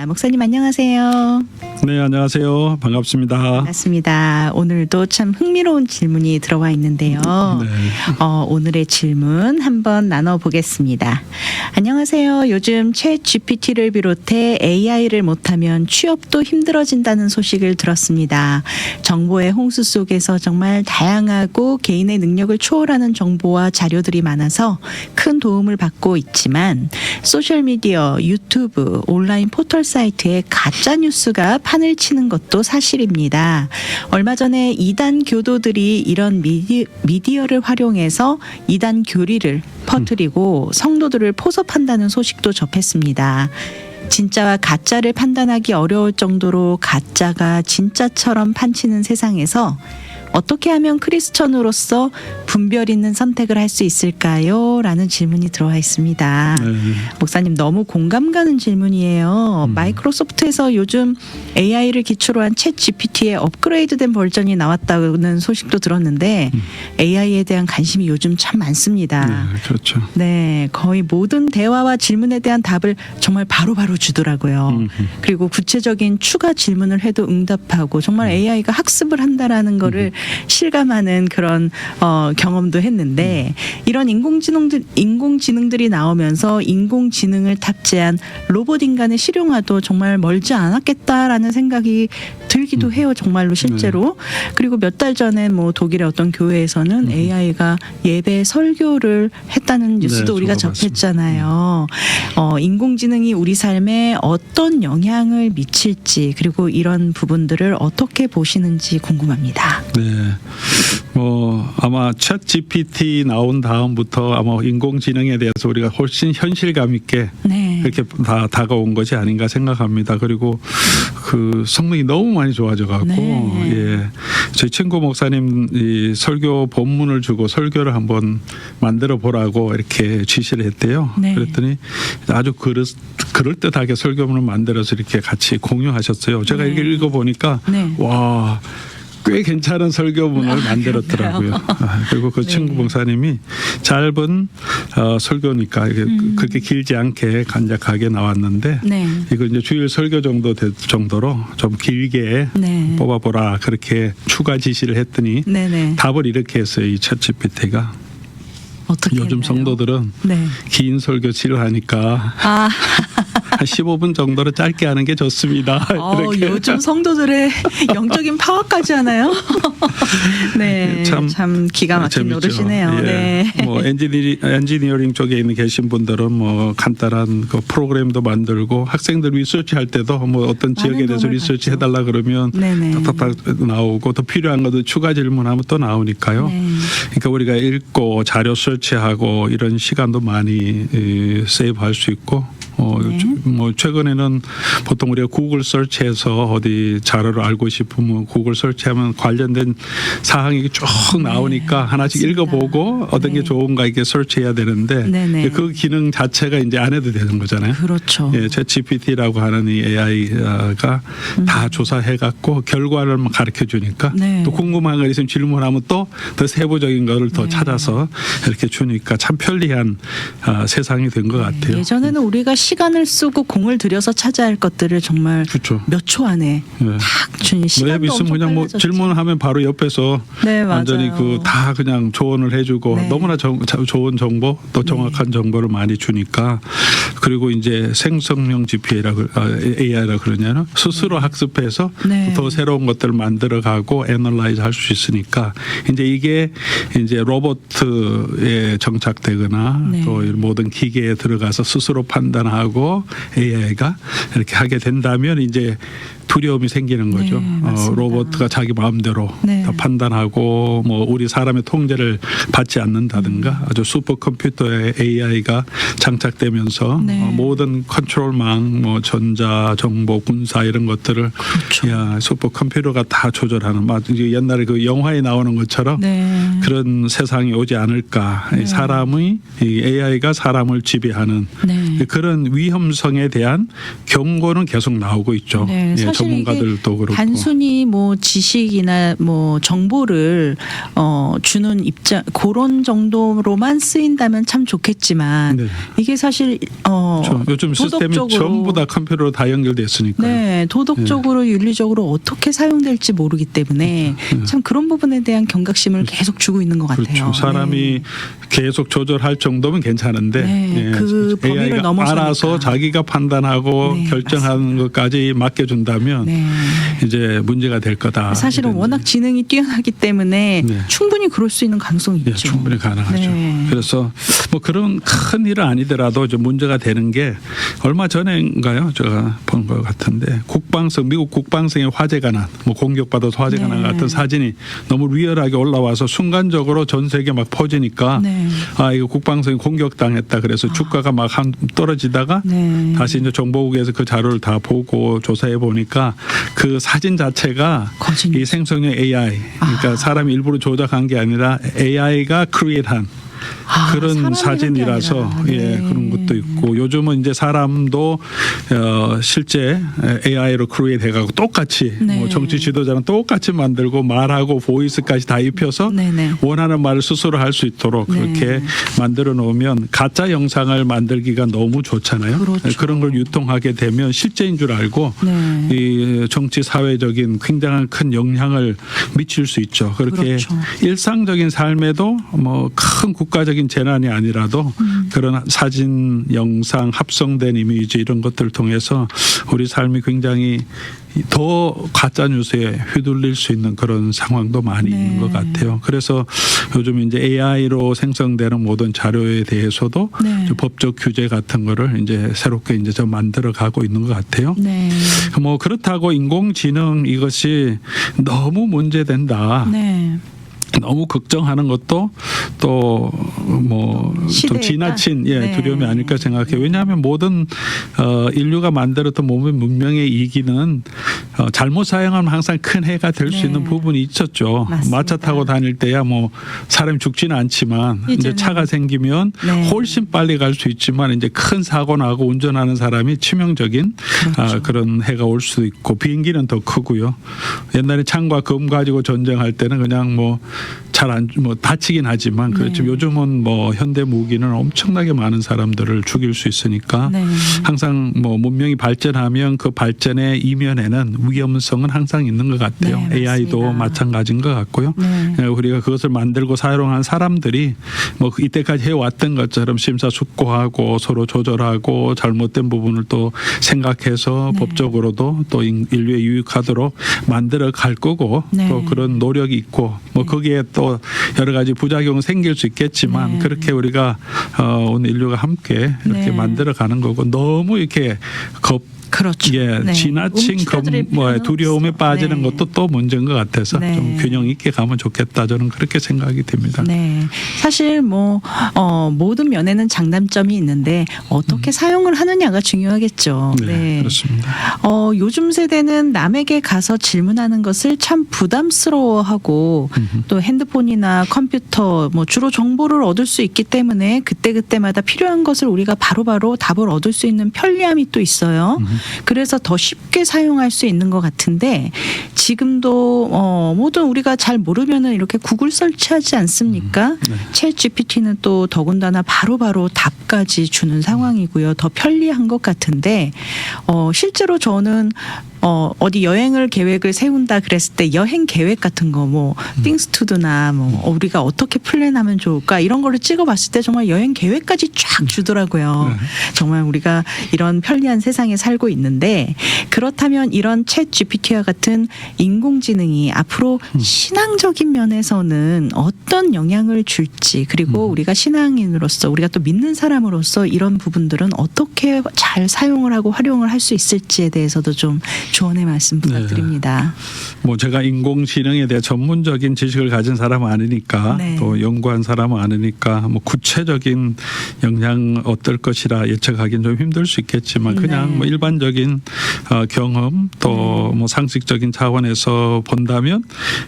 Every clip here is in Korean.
목사님 안녕하세요. 네, 안녕하세요. 반갑습니다. 반갑습니다. 오늘도 참 흥미로운 질문이 들어와 있는데요. 네. 오늘의 질문 한번 나눠보겠습니다. 안녕하세요. 요즘 챗 GPT를 비롯해 AI를 못하면 취업도 힘들어진다는 소식을 들었습니다. 정보의 홍수 속에서 정말 다양하고 개인의 능력을 초월하는 정보와 자료들이 많아서 큰 도움을 받고 있지만 소셜미디어, 유튜브, 온라인 포털 사이트에 가짜 뉴스가 판을 치는 것도 사실입니다. 얼마 전에 이단 교도들이 이런 미디어를 활용해서 이단 교리를 퍼뜨리고 성도들을 포섭한다는 소식도 접했습니다. 진짜와 가짜를 판단하기 어려울 정도로 가짜가 진짜처럼 판치는 세상에서 어떻게 하면 크리스천으로서 분별 있는 선택을 할 수 있을까요? 라는 질문이 들어와 있습니다. 네. 목사님 너무 공감 가는 질문이에요. 마이크로소프트에서 요즘 AI를 기초로 한 챗 GPT의 업그레이드된 버전이 나왔다는 소식도 들었는데 AI에 대한 관심이 요즘 참 많습니다. 네, 그렇죠. 네, 거의 모든 대화와 질문에 대한 답을 정말 바로바로 주더라고요. 그리고 구체적인 추가 질문을 해도 응답하고 정말 AI가 학습을 한다라는 거를 실감하는 그런 경험도 했는데 이런 인공지능들이 나오면서 인공지능을 탑재한 로봇 인간의 실용화도 정말 멀지 않았겠다라는 생각이 들기도 해요. 정말로 실제로. 그리고 몇 달 전에 뭐 독일의 어떤 교회에서는 AI가 예배 설교를 했다는 뉴스도 네, 우리가 저도 접했잖아요. 인공지능이 우리 삶에 어떤 영향을 미칠지 그리고 이런 부분들을 어떻게 보시는지 궁금합니다. 네. 아마 챗 GPT 나온 다음부터 아마 인공지능에 대해서 우리가 훨씬 현실감 있게 네. 이렇게 다가온 것이 아닌가 생각합니다. 그리고 그 성능이 너무 많이 좋아져 갖고 네. 예. 저희 친구 목사님 이 설교 본문을 주고 설교를 한번 만들어 보라고 이렇게 지시를 했대요. 네. 그랬더니 아주 그럴듯하게 설교문을 만들어서 이렇게 같이 공유하셨어요. 제가 네. 이렇게 읽어 보니까 네. 와. 꽤 괜찮은 설교문을 만들었더라고요. 그리고 그 친구 목사님이 짧은 설교니까 그렇게 길지 않게 간략하게 나왔는데 네. 이거 이제 주일 설교 정도 될 정도로 좀 길게 네. 뽑아보라 그렇게 추가 지시를 했더니 네네. 답을 이렇게 했어요. 이 챗 GPT가 어떻게 요즘 했나요? 성도들은 네. 긴 설교 싫어하니까 아, 한 15분 정도로 짧게 하는 게 좋습니다. 이렇게. 요즘 성도들의 영적인 파워까지 하나요? 네, 참 기가 막힌 재밌죠. 노릇이네요. 예. 네. 뭐 엔지니어링 쪽에 있는 계신 분들은 뭐 간단한 그 프로그램도 만들고 학생들 리서치 할 때도 뭐 어떤 지역에 대해서 도움을 리서치 받죠. 해달라 그러면 네네. 탁탁탁 나오고 더 필요한 것도 추가 질문하면 또 나오니까요. 네. 그러니까 우리가 읽고 자료 설치하고 이런 시간도 많이 세이브할 수 있고. 네. 뭐 최근에는 보통 우리가 구글 설치해서 어디 자료를 알고 싶으면 구글 설치하면 관련된 사항이 쭉 나오니까 하나씩 맞습니다. 읽어보고 어떤 게 네. 좋은가 이게 설치해야 되는데 네네. 그 기능 자체가 이제 안 해도 되는 거잖아요. 그렇죠. 예, 챗 GPT라고 하는 이 AI가 다 조사해갖고 결과를 가르쳐 주니까 네. 또 궁금한 거 있으면 질문하면 또 더 세부적인 거를 더 찾아서 이렇게 주니까 참 편리한 세상이 된 것 같아요. 예전에는 우리가 시간을 쓰고 공을 들여서 찾아야 할 것들을 정말 그렇죠. 몇 초 안에 네. 딱 주니 시간도 랩 있으면 엄청 그냥 뭐 빨라졌죠. 질문하면 바로 옆에서 네, 완전히 맞아요. 그 다 그냥 조언을 해주고 네. 너무나 좋은 정보 또 정확한 정보를 많이 주니까 그리고 이제 생성형 AI라 그러냐면 스스로 학습해서 네. 더 새로운 것들을 만들어가고 애널라이즈 할 수 있으니까 이제 이게 이제 로봇에 정착되거나 네. 또 모든 기계에 들어가서 스스로 판단하고 AI가 이렇게 하게 된다면 이제 두려움이 생기는 거죠. 네, 맞습니다. 로봇가 자기 마음대로 네. 다 판단하고 뭐 우리 사람의 통제를 받지 않는다든가 아주 슈퍼컴퓨터에 AI가 장착되면서 네. 모든 컨트롤망, 뭐 전자, 정보, 군사 이런 것들을 그렇죠. 슈퍼컴퓨터가 다 조절하는 옛날에 그 영화에 나오는 것처럼 네. 그런 세상이 오지 않을까. 네. 이 AI가 사람을 지배하는 네. 그런 위험성에 대한 경고는 계속 나오고 있죠. 네, 예, 사실 사실 이게 전문가들도 그렇고 단순히 뭐 지식이나 뭐 정보를 주는 입장 그런 정도로만 쓰인다면 참 좋겠지만 네. 이게 사실 그렇죠. 요즘 시스템이 도덕적으로 전부 다 컴퓨터로 다 연결돼 있으니까. 네, 도덕적으로 윤리적으로 어떻게 사용될지 모르기 때문에 참 그런 부분에 대한 경각심을 계속 주고 있는 것 같아요. 그렇죠. 사람이 네. 계속 조절할 정도면 괜찮은데 네, 그 범위를 AI가 넘어서니까. 알아서 자기가 판단하고 네, 결정하는 것까지 맡겨준다면 네. 이제 문제가 될 거다. 사실은 이런 워낙 지능이 뛰어나기 때문에 네. 충분히 그럴 수 있는 가능성이 예, 있죠. 충분히 가능하죠. 네. 그래서 뭐 그런 큰 일은 아니더라도 좀 문제가 되는 게 얼마 전인가요? 제가 본 것 같은데 미국 국방성에 화재가 난, 뭐 공격받아서 화재가 난 네. 같은 사진이 너무 리얼하게 올라와서 순간적으로 전 세계 막 퍼지니까 네. 아 이거 국방성이 공격당했다. 그래서 주가가 막 떨어지다가 네. 다시 이제 정보국에서 그 자료를 다 보고 조사해 보니까 그 사진 자체가 거짓말. 이 생성형 AI, 그러니까 사람이 일부러 조작한 게 아니라 AI가 크리에이트한 그런 사람이 사진이라서 한 게 아니라. 예 네. 그런 것도 있고 요즘은 이제 사람도 실제 AI로 크리에이트 해가고 똑같이 네. 뭐 정치 지도자는 똑같이 만들고 말하고 보이스까지 다 입혀서 네네. 원하는 말을 스스로 할 수 있도록 네. 그렇게 만들어 놓으면 가짜 영상을 만들기가 너무 좋잖아요. 그렇죠. 그런 걸 유통하게 되면 실제인 줄 알고 네. 이 정치 사회적인 굉장한 큰 영향을 미칠 수 있죠. 그렇게 그렇죠. 일상적인 삶에도 뭐 큰 국가적인 재난이 아니라도 그런 사진, 영상, 합성된 이미지 이런 것들을 통해서 우리 삶이 굉장히 더 가짜 뉴스에 휘둘릴 수 있는 그런 상황도 많이 네. 있는 것 같아요. 그래서 요즘 이제 AI로 생성되는 모든 자료에 대해서도 네. 좀 법적 규제 같은 거를 이제 새롭게 이제 좀 만들어 가고 있는 것 같아요. 네. 뭐 그렇다고 인공지능 이것이 너무 문제된다. 네. 너무 걱정하는 것도 또 뭐 좀 시대에 지나친 네. 두려움이 아닐까 생각해요. 왜냐하면 모든 인류가 만들었던 몸의 문명의 이기는 잘못 사용하면 항상 큰 해가 될 수 네. 있는 부분이 있었죠. 맞습니다. 마차 타고 다닐 때야 뭐 사람이 죽지는 않지만 이제 이제는- 차가 생기면 네. 훨씬 빨리 갈 수 있지만 이제 큰 사고 나고 운전하는 사람이 치명적인 그렇죠. 그런 해가 올 수도 있고 비행기는 더 크고요. 옛날에 창과 검 가지고 전쟁할 때는 그냥 뭐 잘 안 뭐 다치긴 하지만 그렇죠. 네. 요즘은 뭐 현대 무기는 엄청나게 많은 사람들을 죽일 수 있으니까 네. 항상 뭐 문명이 발전하면 그 발전의 이면에는 위험성은 항상 있는 것 같아요. 네, AI도 맞습니다. 마찬가지인 것 같고요. 네. 우리가 그것을 만들고 사용한 사람들이 뭐 이때까지 해왔던 것처럼 심사숙고하고 서로 조절하고 잘못된 부분을 또 생각해서 네. 법적으로도 또 인류에 유익하도록 만들어 갈 거고 네. 또 그런 노력이 있고 뭐 거기에 또 여러 가지 부작용은 생길 수 있겠지만 네. 그렇게 우리가 오늘 인류가 함께 이렇게 네. 만들어 가는 거고 너무 이렇게 그렇죠. 예, 네. 지나친 움츠러들 필요는 두려움에 없어. 빠지는 네. 것도 또 문제인 것 같아서 네. 좀 균형 있게 가면 좋겠다 저는 그렇게 생각이 듭니다. 네. 사실 뭐 모든 면에는 장단점이 있는데 어떻게 사용을 하느냐가 중요하겠죠. 네, 그렇습니다. 요즘 세대는 남에게 가서 질문하는 것을 참 부담스러워하고 또 핸드폰이나 컴퓨터 뭐 주로 정보를 얻을 수 있기 때문에 그때그때마다 필요한 것을 우리가 바로바로 답을 얻을 수 있는 편리함이 또 있어요. 그래서 더 쉽게 사용할 수 있는 것 같은데 지금도 모든 우리가 잘 모르면은 이렇게 구글 설치하지 않습니까? 네. 챗 GPT는 또 더군다나 바로바로 답까지 주는 상황이고요. 더 편리한 것 같은데 실제로 저는 어디 여행을 계획을 세운다 그랬을 때 여행 계획 같은 거 뭐 띵스투드나 뭐 우리가 어떻게 플랜하면 좋을까 이런 거를 찍어봤을 때 정말 여행 계획까지 쫙 주더라고요. 네. 정말 우리가 이런 편리한 세상에 살고 있는데 그렇다면 이런 챗 GPT와 같은 인공지능이 앞으로 신앙적인 면에서는 어떤 영향을 줄지 그리고 우리가 신앙인으로서 우리가 또 믿는 사람으로서 이런 부분들은 어떻게 잘 사용을 하고 활용을 할 수 있을지에 대해서도 좀 조언의 말씀 부탁드립니다. 뭐 제가 인공지능에 대해 전문적인 지식을 가진 사람은 아니니까 네. 또 연구한 사람은 아니니까 뭐 구체적인 영향 어떨 것이라 예측하기는 좀 힘들 수 있겠지만 그냥 네. 뭐 일반적인 경험 또 뭐 상식적인 차원에서 본다면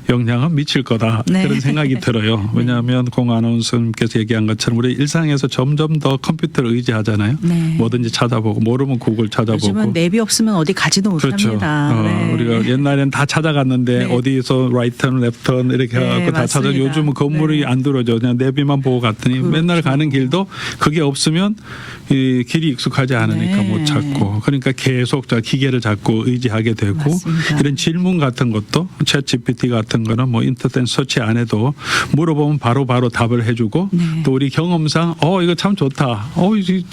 영향은 미칠 거다 네. 그런 생각이 들어요. 왜냐하면 공 아나운서님께서 얘기한 것처럼 우리 일상에서 점점 더 컴퓨터를 의지하잖아요. 네. 뭐든지 찾아보고 모르면 구글 찾아보고 요즘은 맵이 없으면 어디 가지도 못합니다. 그렇죠. 맞습니다. 네. 우리가 옛날엔 다 찾아갔는데 네. 어디서 라이트턴, 랩턴 이렇게 네, 해갖고 다 찾아. 맞습니다. 요즘은 건물이 네. 안 들어져. 그냥 내비만 보고 갔더니 그렇죠. 맨날 가는 길도 그게 없으면 이 길이 익숙하지 않으니까 네. 못 찾고. 그러니까 계속 저 기계를 자꾸 의지하게 되고 맞습니다. 이런 질문 같은 것도 챗 GPT 같은 거는 뭐 인터넷 서치 안 해도 물어보면 바로 답을 해주고 네. 또 우리 경험상 이거 참 좋다. 이게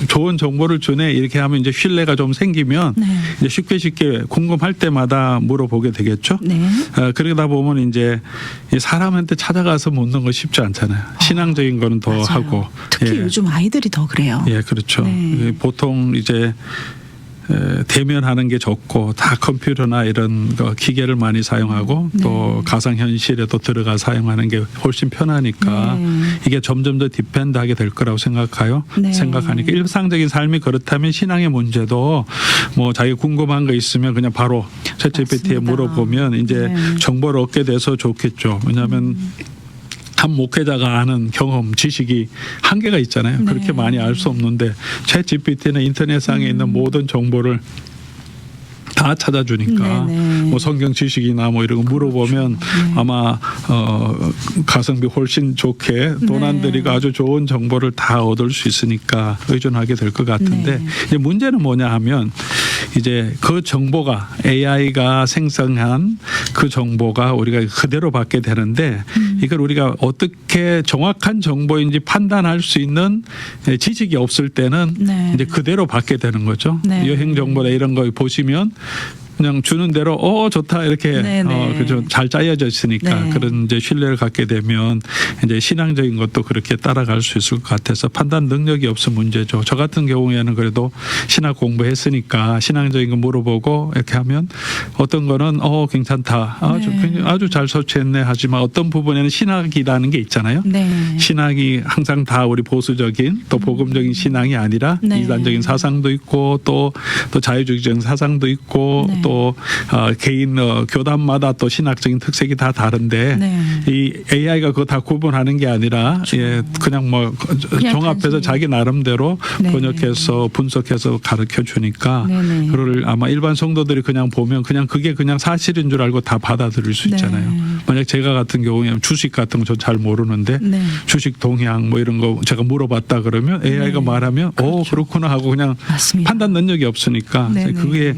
좋은 정보를 주네. 이렇게 하면 이제 신뢰가 좀 생기면 네. 이제 쉽게 궁금할 때마다 물어보게 되겠죠. 네. 그러다 보면 이제 이 사람한테 찾아가서 묻는 거 쉽지 않잖아요. 신앙적인 거는 더 맞아요. 하고. 특히 요즘 아이들이 더 그래요. 예, 그렇죠. 네. 보통 이제 대면하는 게 좋고 다 컴퓨터나 이런 거 기계를 많이 사용하고 또 가상현실에도 들어가 사용하는 게 훨씬 편하니까 네. 이게 점점 더 디펜드하게 될 거라고 네. 생각하니까 일상적인 삶이 그렇다면 신앙의 문제도 뭐 자기 궁금한 거 있으면 그냥 바로 챗GPT에 맞습니다. 물어보면 이제 네. 정보를 얻게 돼서 좋겠죠. 왜냐하면 한 목회자가 아는 경험, 지식이 한계가 있잖아요. 네. 그렇게 많이 알 수 없는데 챗 GPT는 인터넷상에 있는 모든 정보를 다 찾아주니까 네네. 뭐 성경 지식이나 뭐 이런 거 물어보면 네. 아마 가성비 훨씬 좋게 돈 안 네. 들이고 아주 좋은 정보를 다 얻을 수 있으니까 의존하게 될 것 같은데 네. 이제 문제는 뭐냐 하면 이제 그 정보가 AI가 생성한 그 정보가 우리가 그대로 받게 되는데 이걸 우리가 어떻게 정확한 정보인지 판단할 수 있는 지식이 없을 때는 네. 이제 그대로 받게 되는 거죠. 네. 여행 정보나 이런 거 보시면 그냥 주는 대로 좋다 이렇게 네네. 그죠 잘 짜여져 있으니까 네. 그런 이제 신뢰를 갖게 되면 이제 신앙적인 것도 그렇게 따라갈 수 있을 것 같아서 판단 능력이 없으면 문제죠. 저 같은 경우에는 그래도 신학 공부했으니까 신앙적인 거 물어보고 이렇게 하면 어떤 거는 괜찮다 네. 아주 잘 설치했네 하지만 어떤 부분에는 신학이라는 게 있잖아요. 네. 신학이 항상 다 우리 보수적인 또 복음적인 신앙이 아니라 네. 이단적인 사상도 있고 또 자유주의적인 사상도 있고 네. 또 개인 교단마다 또 신학적인 특색이 다 다른데 네. 이 AI가 그거 다 구분하는 게 아니라 그냥 뭐 그냥 종합해서 단순히. 자기 나름대로 네. 번역해서 분석해서 가르쳐 주니까 네네. 그거를 아마 일반 성도들이 그냥 보면 그냥 그게 그냥 사실인 줄 알고 다 받아들일 수 네. 있잖아요. 만약 제가 같은 경우에 주식 같은 거 전 잘 모르는데 네. 주식 동향 뭐 이런 거 제가 물어봤다 그러면 AI가 네. 말하면 그렇구나 하고 그냥 맞습니다. 판단 능력이 없으니까 네네. 그게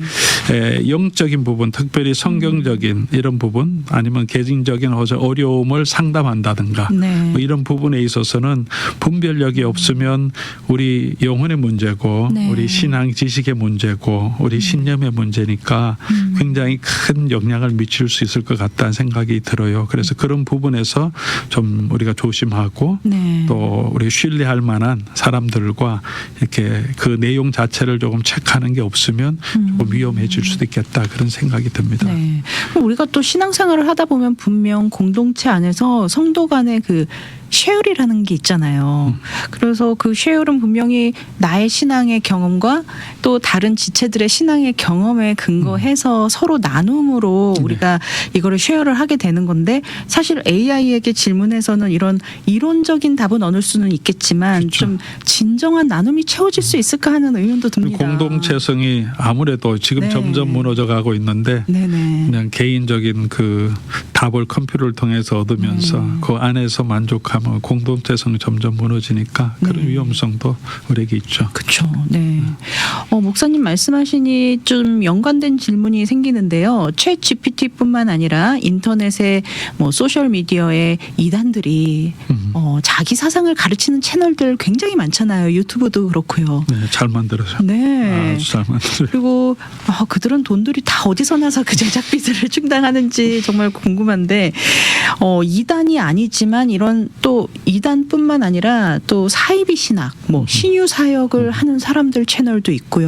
영적인 부분 특별히 성경적인 이런 부분 아니면 개인적인 어려움을 상담한다든가 네. 뭐 이런 부분에 있어서는 분별력이 없으면 우리 영혼의 문제고 네. 우리 신앙 지식의 문제고 우리 신념의 문제니까 굉장히 큰 영향을 미칠 수 있을 것 같다는 생각이 들어요. 그래서 그런 부분에서 좀 우리가 조심하고 네. 또 우리 신뢰할 만한 사람들과 이렇게 그 내용 자체를 조금 체크하는 게 없으면 조금 위험해질 수도 있겠다 그런 생각이 듭니다. 네. 그럼 우리가 또 신앙생활을 하다 보면 분명 공동체 안에서 성도 간의 그 쉐어리라는 게 있잖아요. 그래서 그 쉐어는 분명히 나의 신앙의 경험과 또 다른 지체들의 신앙의 경험에 근거해서 서로 나눔으로 우리가 이거를 쉐어를 하게 되는 건데 사실 AI에게 질문해서는 이런 이론적인 답은 얻을 수는 있겠지만 그렇죠. 좀 진정한 나눔이 채워질 수 있을까 하는 의문도 듭니다. 공동체성이 아무래도 지금 네. 점점 무너져 가고 있는데 네네. 그냥 개인적인 그 답을 컴퓨터를 통해서 얻으면서 그 안에서 만족하면 공동체성이 점점 무너지니까 그런 네. 위험성도 우리에게 있죠. 그렇죠. 네. 목사님 말씀하시니 좀 연관된 질문이 생기는데요. 챗 GPT뿐만 아니라 인터넷에 뭐 소셜 미디어에 이단들이 자기 사상을 가르치는 채널들 굉장히 많잖아요. 유튜브도 그렇고요. 네, 잘 만들어서. 네. 아주 잘 만들어요. 그리고 그들은 돈들이 다 어디서 나서 그 제작비들을 충당하는지 정말 궁금한데 이단이 아니지만 이런 또 이단뿐만 아니라 또 사이비 신학, 뭐 신유 사역을 하는 사람들 채널도 있고요.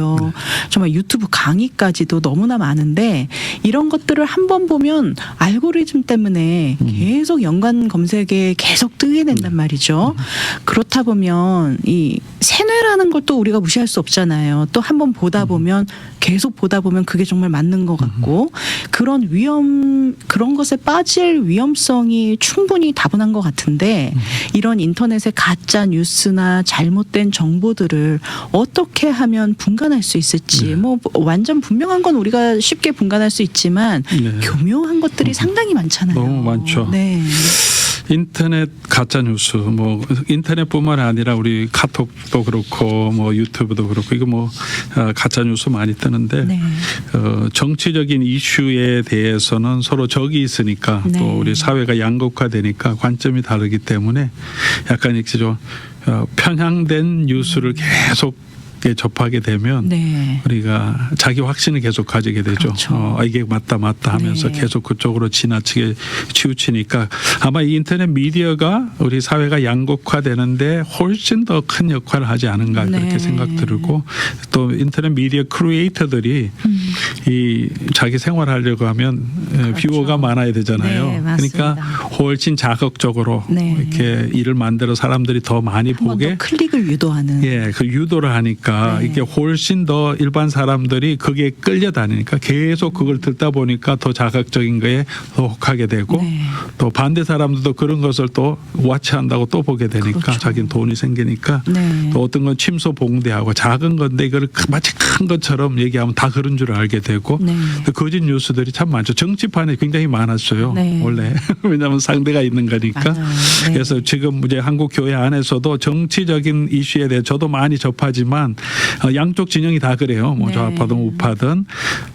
정말 유튜브 강의까지도 너무나 많은데 이런 것들을 한번 보면 알고리즘 때문에 계속 연관 검색에 계속 뜨게 된단 말이죠. 그렇다 보면 이 세뇌라는 걸 또 우리가 무시할 수 없잖아요. 또 한번 보다 보면 계속 보다 보면 그게 정말 맞는 것 같고 그런 그런 것에 빠질 위험성이 충분히 다분한 것 같은데 이런 인터넷의 가짜 뉴스나 잘못된 정보들을 어떻게 하면 분간할 수 있을지 뭐 완전 분명한 건 우리가 쉽게 분간할 수 있지만 교묘한 것들이 상당히 많잖아요. 너무 많죠. 네. 인터넷 가짜 뉴스 뭐 인터넷뿐만 아니라 우리 카톡도 그렇고 뭐 유튜브도 그렇고 이거 뭐 가짜 뉴스 많이 뜨는데 네. 정치적인 이슈에 대해서는 서로 적이 있으니까 네. 또 우리 사회가 양극화되니까 관점이 다르기 때문에 약간 이렇게 좀 편향된 뉴스를 계속 접하게 되면 네. 우리가 자기 확신을 계속 가지게 되죠. 그렇죠. 이게 맞다 하면서 네. 계속 그쪽으로 지나치게 치우치니까 아마 이 인터넷 미디어가 우리 사회가 양극화되는데 훨씬 더 큰 역할을 하지 않은가 네. 그렇게 생각 들고 또 인터넷 미디어 크리에이터들이 이 자기 생활하려고 하면 그렇죠. 뷰어가 많아야 되잖아요. 네, 맞습니다. 그러니까 훨씬 자극적으로 네. 이렇게 일을 만들어 사람들이 더 많이 한 번 보게 더 클릭을 유도하는. 예, 그 유도를 하니까 네. 이게 훨씬 더 일반 사람들이 그게 끌려다니니까 계속 그걸 듣다 보니까 더 자극적인 거에 더 혹하게 되고 네. 또 반대 사람들도 그런 것을 또 와치한다고 또 보게 되니까 그렇죠. 자기는 돈이 생기니까 네. 또 어떤 건 침소봉대하고 작은 건데 이거를 마치 큰 것처럼 얘기하면 다 그런 줄 알게 되고 네. 거짓 뉴스들이 참 많죠. 정치판에 굉장히 많았어요. 네. 원래 왜냐하면 상대가 있는 거니까. 맞아요. 네. 그래서 지금 이제 한국 교회 안에서도 정치적인 이슈에 대해 저도 많이 접하지만 양쪽 진영이 다 그래요. 뭐 네. 좌파든 우파든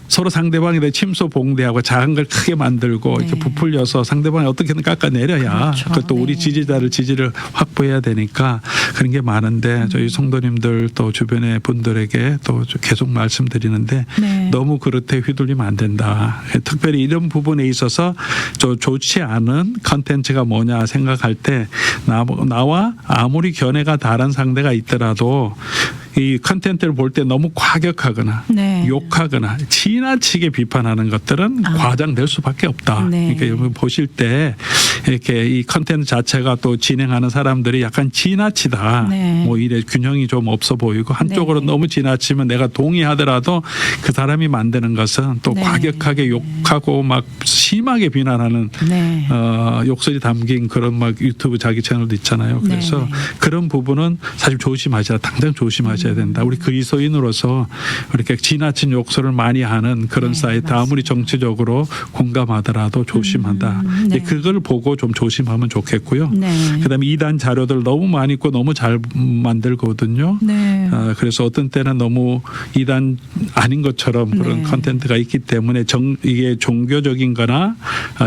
서로 상대방에 대해 침소봉대하고 작은 걸 크게 만들고 네. 이렇게 부풀려서 상대방이 어떻게든 깎아내려야 그렇죠. 그것도 우리 네. 지지를 확보해야 되니까 그런 게 많은데 저희 성도님들 또 주변의 분들에게 또 계속 말씀드리는데 네. 너무 그렇게 휘둘리면 안 된다. 특별히 이런 부분에 있어서 좋지 않은 컨텐츠가 뭐냐 생각할 때 나와 아무리 견해가 다른 상대가 있더라도 이 컨텐츠를 볼 때 너무 과격하거나 네. 욕하거나 지나치게 비판하는 것들은 과장될 수밖에 없다. 네. 그러니까 여러분 보실 때 이렇게 이 컨텐츠 자체가 또 진행하는 사람들이 약간 지나치다. 네. 뭐 이래 균형이 좀 없어 보이고 한쪽으로 네. 너무 지나치면 내가 동의하더라도 그 사람이 만드는 것은 또 네. 과격하게 욕하고 막 심하게 비난하는 네. 욕설이 담긴 그런 막 유튜브 자기 채널도 있잖아요. 그래서 네. 그런 부분은 사실 조심하셔야 당장 조심하셔야 된다. 우리 그리스도인으로서 이렇게 지나친 욕설을 많이 하는 그런 네, 사이트 맞습니다. 아무리 정치적으로 공감하더라도 조심한다. 네. 이제 그걸 보고 좀 조심하면 좋겠고요. 네. 그다음에 이단 자료들 너무 많이 있고 너무 잘 만들거든요. 네. 그래서 어떤 때는 너무 이단 아닌 것처럼 그런 네. 컨텐츠가 있기 때문에 이게 종교적인거나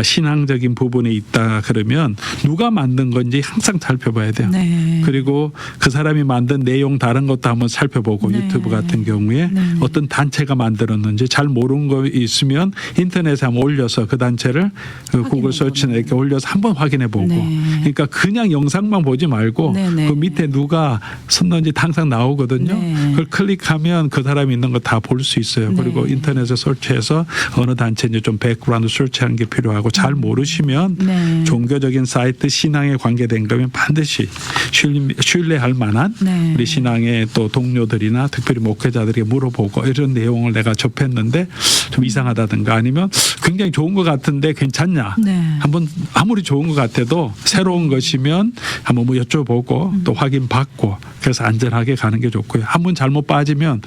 신앙적인 부분에 있다 그러면 누가 만든 건지 항상 살펴봐야 돼요. 네. 그리고 그 사람이 만든 내용 다른 것도 한번 살펴보고 네. 유튜브 같은 경우에 네. 어떤 단체가 만들었는지 잘 모르는 거 있으면 인터넷에 한번 올려서 그 단체를 그 구글 서치나 이렇게 올려서 한번 확인해 보고 네. 그러니까 그냥 영상만 보지 말고 네, 네. 그 밑에 누가 썼는지 항상 나오거든요. 네. 그걸 클릭하면 그 사람이 있는 거 다 볼 수 있어요. 네. 그리고 인터넷에 설치해서 어느 단체인지 좀 백그라운드 설치하는 게 필요하고 잘 모르시면 네. 종교적인 사이트 신앙에 관계된 거면 반드시 신뢰할 만한 네. 우리 신앙의 또 동료들이나 특별히 목회자들에게 물어보고 이런 내용을 내가 접했는데 좀 이상하다든가 아니면 굉장히 좋은 것 같은데 괜찮냐 네. 한번 아무리 좋은 것 같아도 새로운 것이면 한번 뭐 여쭤보고 또 확인받고 그래서 안전하게 가는 게 좋고요. 한번 잘못 빠지면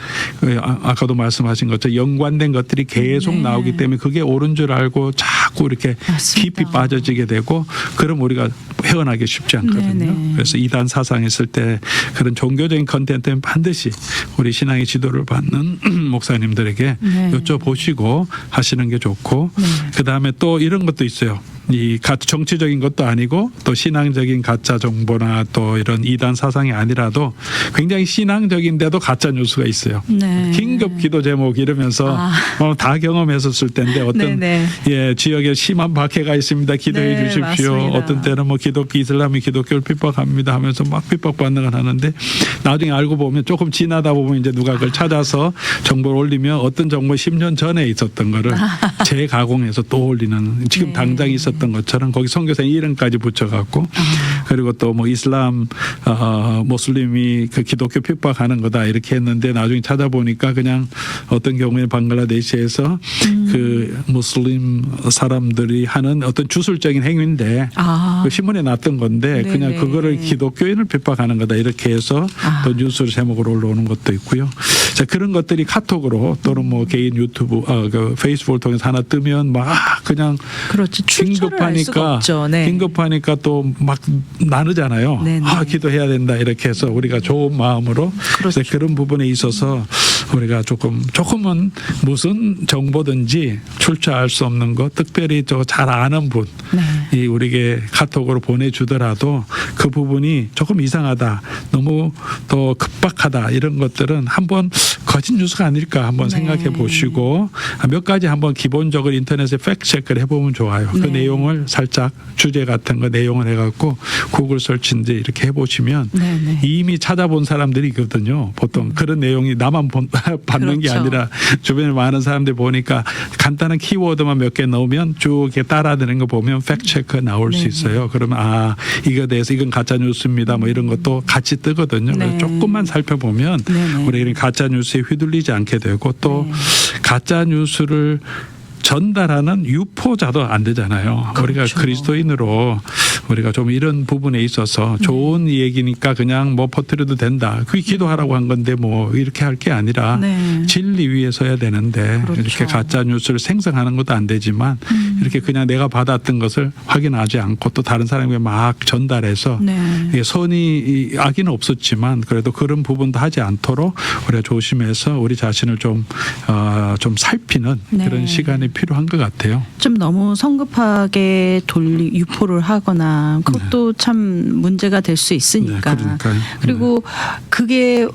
아까도 말씀하신 것처럼 연관된 것들이 계속 네. 나오기 때문에 그게 옳은 줄 알고 자꾸 이렇게 맞습니다. 깊이 빠져지게 되고 그럼 우리가 헤어나기 쉽지 않거든요. 네네. 그래서 이단 사상 있을 때 그런 종교적인 컨텐츠는 반드시 우리 신앙의 지도를 받는 목사님들에게 네. 여쭤보시고 하시는 게 좋고 네. 그다음에 또 이런 것도 있어요. 이 정치적인 것도 아니고 또 신앙적인 가짜 정보나 또 이런 이단 사상이 아니라도 굉장히 신앙적인데도 가짜 뉴스가 있어요. 네. 긴급 기도 제목 이러면서 다 경험했었을 텐데 어떤 네네. 예, 지역에 심한 박해가 있습니다. 기도해 네, 주십시오. 맞습니다. 어떤 때는 뭐 이슬람이 기독교를 핍박합니다 하면서 막 핍박받는 걸 하는데 나중에 알고 보면 조금 지나다 보면 이제 누가 그걸 찾아서 정보를 올리면 어떤 정보 10년 전에 있었던 거를 재가공해서 또 올리는 지금 네. 당장 있었던 것처럼 거기 선교사님 이름까지 붙여갖고 그리고 또 뭐 이슬람 모슬림이 그 기독교 핍박하는 거다 이렇게 했는데 나중에 찾아보니까 그냥 어떤 경우에 방글라데시에서 그 무슬림 사람들이 하는 어떤 주술적인 행위인데 그 신문에 났던 건데 네네. 그냥 그거를 기독교인을 핍박하는 거다 이렇게 해서 또 뉴스 제목으로 올라오는 것도 있고요. 자, 그런 것들이 카톡으로 또는 뭐 개인 유튜브 그 페이스북을 통해서 하나 뜨면 막 그냥 그렇죠. 출처를 알 수가 없죠. 네. 긴급하니까 또 막 나누잖아요. 네네. 기도해야 된다 이렇게 해서 우리가 좋은 마음으로 그렇죠. 그런 부분에 있어서 우리가 조금은 무슨 정보든지 출처할 수 없는 것, 특별히 저 잘 아는 분, 네. 이 우리에게 카톡으로 보내주더라도 그 부분이 조금 이상하다, 너무 더 급박하다 이런 것들은 한번 거짓 뉴스가 아닐까 한번 네. 생각해 보시고 몇 가지 한번 기본적으로 인터넷에 팩트 체크를 해보면 좋아요. 그 네. 내용을 살짝 주제 같은 거 내용을 해갖고 구글 서치인지 이렇게 해보시면 네네. 이미 찾아본 사람들이 있거든요. 보통 그런 내용이 나만 받는 게 그렇죠. 아니라 주변에 많은 사람들 보니까 간단한 키워드만 몇 개 넣으면 쭉 이렇게 따라드는 거 보면 팩트 체크 나올 수 네네. 있어요. 그러면 이거 대해서 이건 가짜 뉴스입니다. 뭐 이런 것도 같이 뜨거든요. 네. 그래서 조금만 살펴보면 네네. 우리는 가짜 뉴스에 휘둘리지 않게 되고 또 네. 가짜 뉴스를 전달하는 유포자도 안 되잖아요. 그렇죠. 우리가 그리스도인으로 우리가 좀 이런 부분에 있어서 좋은 얘기니까 그냥 뭐 퍼뜨려도 된다. 그게 기도하라고 한 건데 뭐 이렇게 할 게 아니라 네. 진리 위에 서야 되는데 그렇죠. 이렇게 가짜 뉴스를 생성하는 것도 안 되지만 이렇게 그냥 내가 받았던 것을 확인하지 않고 또 다른 사람에게 막 전달해서 네. 이게 선이 악의는 없었지만 그래도 그런 부분도 하지 않도록 우리가 조심해서 우리 자신을 좀 살피는 네. 그런 시간이 필요한 것 같아요. 좀 너무 성급하게 유포를 하거나 그것도 참 문제가 될 수 있으니까. 네, 그러니까요. 그리고 그게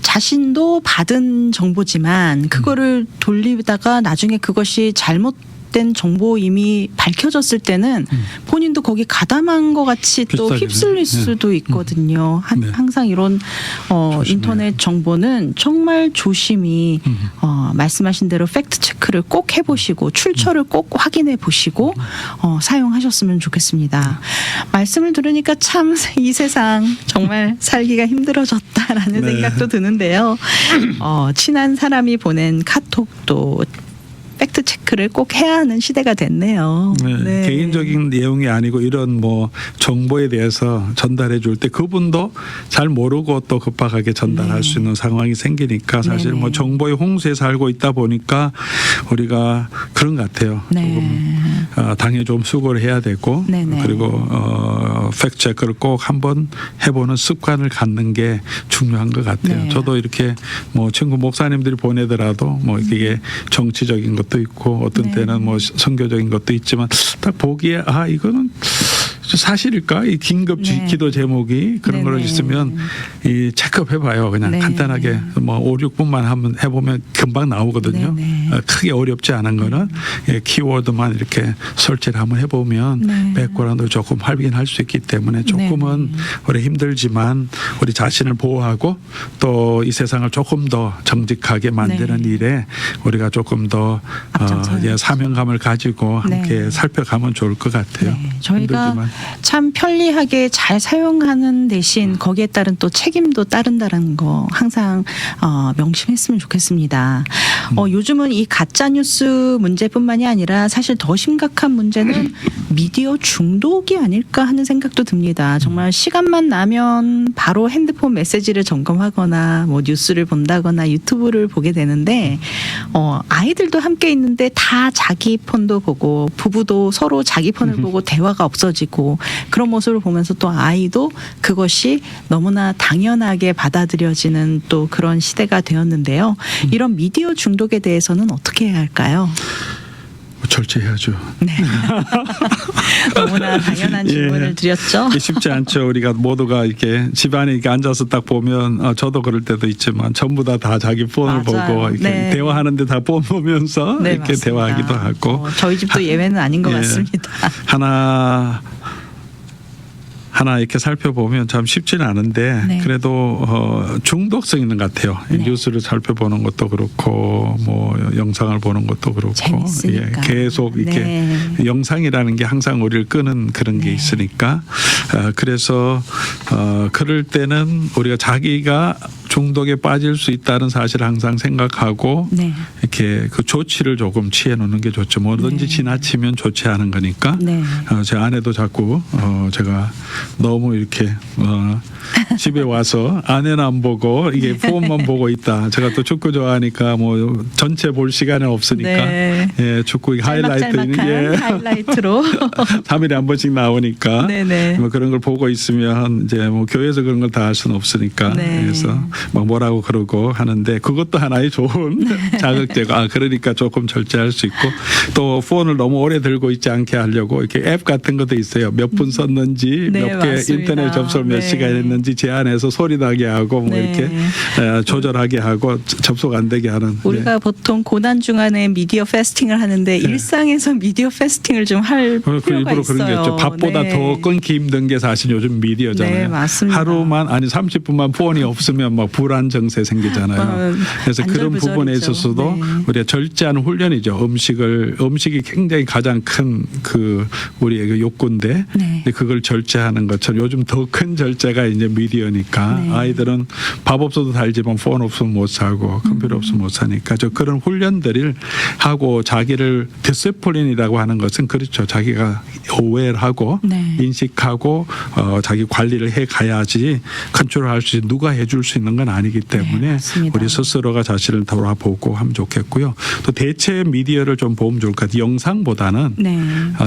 자신도 받은 정보지만 그거를 돌리다가 나중에 그것이 잘못된 정보 이미 밝혀졌을 때는 본인도 거기 가담한 것 같이 또 비슷하게 휩쓸릴 네. 수도 있거든요. 네. 항상 이런 조심해야 인터넷 정보는 정말 조심히 말씀하신 대로 팩트 체크를 꼭 해보시고 출처를 꼭 확인해 보시고 사용하셨으면 좋겠습니다. 말씀을 들으니까 참 이 세상 정말 살기가 힘들어졌다라는 네. 생각도 드는데요. 친한 사람이 보낸 카톡도 팩트 체크를 꼭 해야 하는 시대가 됐네요. 네. 개인적인 내용이 아니고 이런 뭐 정보에 대해서 전달해 줄 때 그분도 잘 모르고 또 급박하게 전달할 수 있는 상황이 생기니까 사실 네네. 뭐 정보의 홍수에 살고 있다 보니까 우리가 그런 것 같아요. 네. 조금 당연히 좀 수고를 해야 되고 네네. 그리고 팩트 체크를 꼭 한번 해보는 습관을 갖는 게 중요한 것 같아요. 네. 저도 이렇게 뭐 친구 목사님들이 보내더라도 뭐 이게 정치적인 것도 있고 어떤 네. 때는 뭐 선교적인 것도 있지만 딱 보기에 이거는 사실일까? 이 긴급 네. 기도 제목이 그런 걸로 네네. 있으면 이 체크해봐요. 그냥 네. 간단하게 뭐 5, 6분만 한번 해보면 금방 나오거든요. 네네. 크게 어렵지 않은 거는 키워드만 이렇게 설치를 한번 해보면 네. 백그라운드를 조금 확인할 수 있기 때문에 조금은 우리 힘들지만 우리 자신을 보호하고 또 이 세상을 조금 더 정직하게 만드는 네. 일에 우리가 조금 더 앞장서야죠. 사명감을 가지고 함께 네. 살펴가면 좋을 것 같아요. 네. 저희가 힘들지만. 참 편리하게 잘 사용하는 대신 거기에 따른 또 책임도 따른다는 거 항상 명심했으면 좋겠습니다. 요즘은 이 가짜 뉴스 문제뿐만이 아니라 사실 더 심각한 문제는 미디어 중독이 아닐까 하는 생각도 듭니다. 정말 시간만 나면 바로 핸드폰 메시지를 점검하거나 뭐 뉴스를 본다거나 유튜브를 보게 되는데 아이들도 함께 있는데 다 자기 폰도 보고 부부도 서로 자기 폰을 보고 대화가 없어지고 그런 모습을 보면서 또 아이도 그것이 너무나 당연하게 받아들여지는 또 그런 시대가 되었는데요. 이런 미디어 중독에 대해서는 어떻게 해야 할까요? 절제해야죠. 네. 너무나 당연한 질문을 예. 드렸죠. 쉽지 않죠. 우리가 모두가 이렇게 집안에 이렇게 앉아서 딱 보면 저도 그럴 때도 있지만 전부 다 자기 폰을 맞아요. 보고 이렇게 네. 대화하는데 다 폰 보면서 네, 이렇게 맞습니다. 대화하기도 하고 저희 집도 예외는 아닌 것 예. 같습니다. 하나 이렇게 살펴보면 참 쉽지는 않은데 네. 그래도 중독성 있는 것 같아요. 네. 뉴스를 살펴보는 것도 그렇고 뭐 영상을 보는 것도 그렇고 재밌으니까. 계속 이렇게 네. 영상이라는 게 항상 우리를 끄는 그런 게 네. 있으니까 그래서 그럴 때는 우리가 자기가 중독에 빠질 수 있다는 사실을 항상 생각하고 네. 이렇게 그 조치를 조금 취해 놓는 게 좋죠. 뭐든지 네. 지나치면 좋지 않은 거니까. 네. 제 아내도 자꾸 제가 너무 이렇게 집에 와서 아내는 안 보고 이게 폰만 보고 있다. 제가 또 축구 좋아하니까 뭐 전체 볼 시간은 없으니까 네. 예, 축구 하이라이트 짤막짤막한 하이라이트로 3일에 한 번씩 나오니까 네네. 뭐 그런 걸 보고 있으면 이제 뭐 교회에서 그런 걸 다 할 수는 없으니까 네. 그래서 막 뭐라고 그러고 하는데 그것도 하나의 좋은 자극제고 그러니까 조금 절제할 수 있고 또 폰을 너무 오래 들고 있지 않게 하려고 이렇게 앱 같은 것도 있어요. 몇 분 썼는지 네, 몇 개 맞습니다. 인터넷 접속 몇 네. 시간 했는지 제한해서 소리 나게 하고 뭐 네. 이렇게 조절하게 하고 접속 안 되게 하는 우리가 네. 보통 고난 중간에 미디어 패스팅을 하는데 일상에서 미디어 패스팅을 좀 할 그 필요가 일부러 그런 게 있어요. 있죠. 밥보다 네. 더 끊기 힘든 게 사실 요즘 미디어잖아요. 네, 맞습니다. 하루만 아니 30분만 폰이 없으면 막 불안 증세 생기잖아요. 그래서 그런 부분에 안절부절이죠. 있어서도 네. 우리가 절제하는 훈련이죠. 음식이 굉장히 가장 큰 그 우리의 그 욕구인데 네. 근데 그걸 절제하는 것처럼 요즘 더 큰 절제가 이제 미디어니까 네. 아이들은 밥 없어도 살지만 폰 없으면 못 살고 컴퓨터 없으면 못 사니까 저 그런 훈련들을 하고 자기를 디스플린이라고 하는 것은 그렇죠. 자기가 어웨어하고 네. 인식하고 자기 관리를 해 가야지 컨트롤할 수 있는 누가 해줄 수 있는 건 아니기 때문에 맞습니다. 우리 스스로가 자신을 돌아보고 하면 좋겠고요. 또 대체 미디어를 좀 보면 좋을 것 같아요. 영상보다는 네.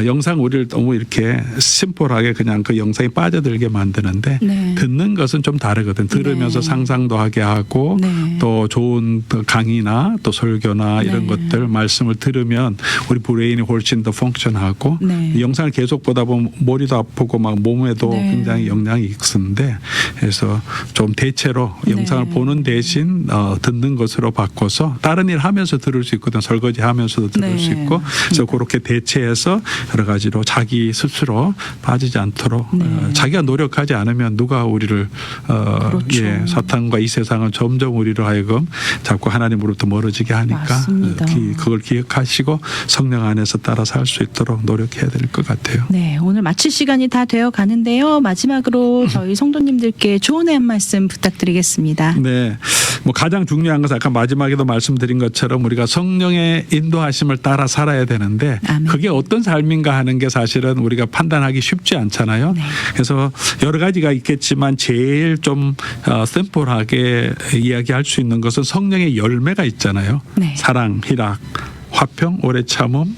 영상 우리를 너무 이렇게 심플하게 그냥 그 영상에 빠져들게 만드는데 네. 듣는 것은 좀 다르거든. 들으면서 네. 상상도 하게 하고 네. 또 좋은 강의나 또 설교나 이런 네. 것들 말씀을 들으면 우리 브레인이 훨씬 더 펑션하고 네. 영상을 계속 보다 보면 머리도 아프고 막 몸에도 네. 굉장히 영향이 있는데 그래서 좀 대체로 영상을 네. 보는 대신 듣는 것으로 바꿔서 다른 일 하면서 들을 수 있거든. 설거지 하면서도 들을 네. 수 있고 그래서 그렇게 대체해서 여러 가지로 자기 스스로 빠지지 않도록 네. 자기가 노력하지 않으면 누가 우리를 그렇죠. 사탄과 이 세상은 점점 우리로 하여금 자꾸 하나님으로부터 멀어지게 하니까 맞습니다. 그걸 기억하시고 성령 안에서 따라 살 수 있도록 노력해야 될 것 같아요. 네, 오늘 마칠 시간이 다 되어 가는데요. 마지막으로 저희 성도님들께 조언의 한 말씀 부탁드리겠습니다. 네, 뭐 가장 중요한 것은 아까 마지막에도 말씀드린 것처럼 우리가 성령의 인도하심을 따라 살아야 되는데 아멘. 그게 어떤 삶인가 하는 게 사실은 우리가 판단하기 쉽지 않잖아요. 네. 그래서 여러 가지가 있겠지만 제일 좀 샘플하게 이야기할 수 있는 것은 성령의 열매가 있잖아요. 네. 사랑, 희락, 화평, 오래 참음,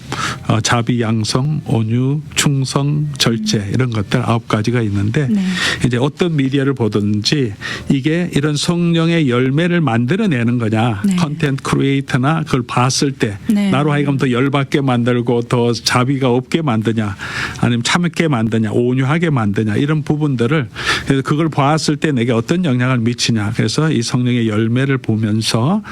자비, 양성, 온유, 충성, 절제 이런 것들 9가지가 있는데 네. 이제 어떤 미디어를 보든지 이게 이런 성령의 열매를 만들어내는 거냐 네. 컨텐트 크리에이터나 그걸 봤을 때 네. 나로 하여금 더 열받게 만들고 더 자비가 없게 만드냐 아니면 참게 만드냐 온유하게 만드냐 이런 부분들을 그래서 그걸 봤을 때 내게 어떤 영향을 미치냐 그래서 이 성령의 열매를 보면서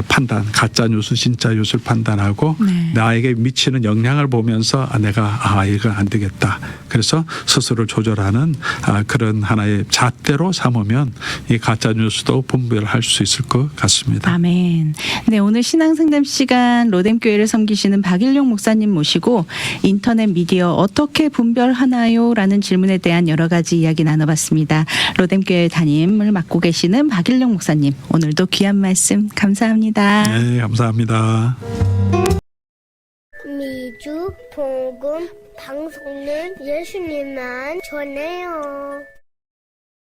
판단 가짜 뉴스 진짜 뉴스를 판단하고 네. 나에게 미치는 영향을 보면서 내가 이건 안 되겠다. 그래서 스스로를 조절하는 그런 하나의 잣대로 삼으면 이 가짜 뉴스도 분별할 수 있을 것 같습니다. 아멘. 네, 오늘 신앙상담 시간 로뎀교회를 섬기시는 박일용 목사님 모시고 인터넷 미디어 어떻게 분별하나요? 라는 질문에 대한 여러 가지 이야기 나눠봤습니다. 로뎀교회 담임을 맡고 계시는 박일용 목사님, 오늘도 귀한 말씀 감사합니다. 네, 감사합니다. 미주 복음 방송은 예수님만 전해요.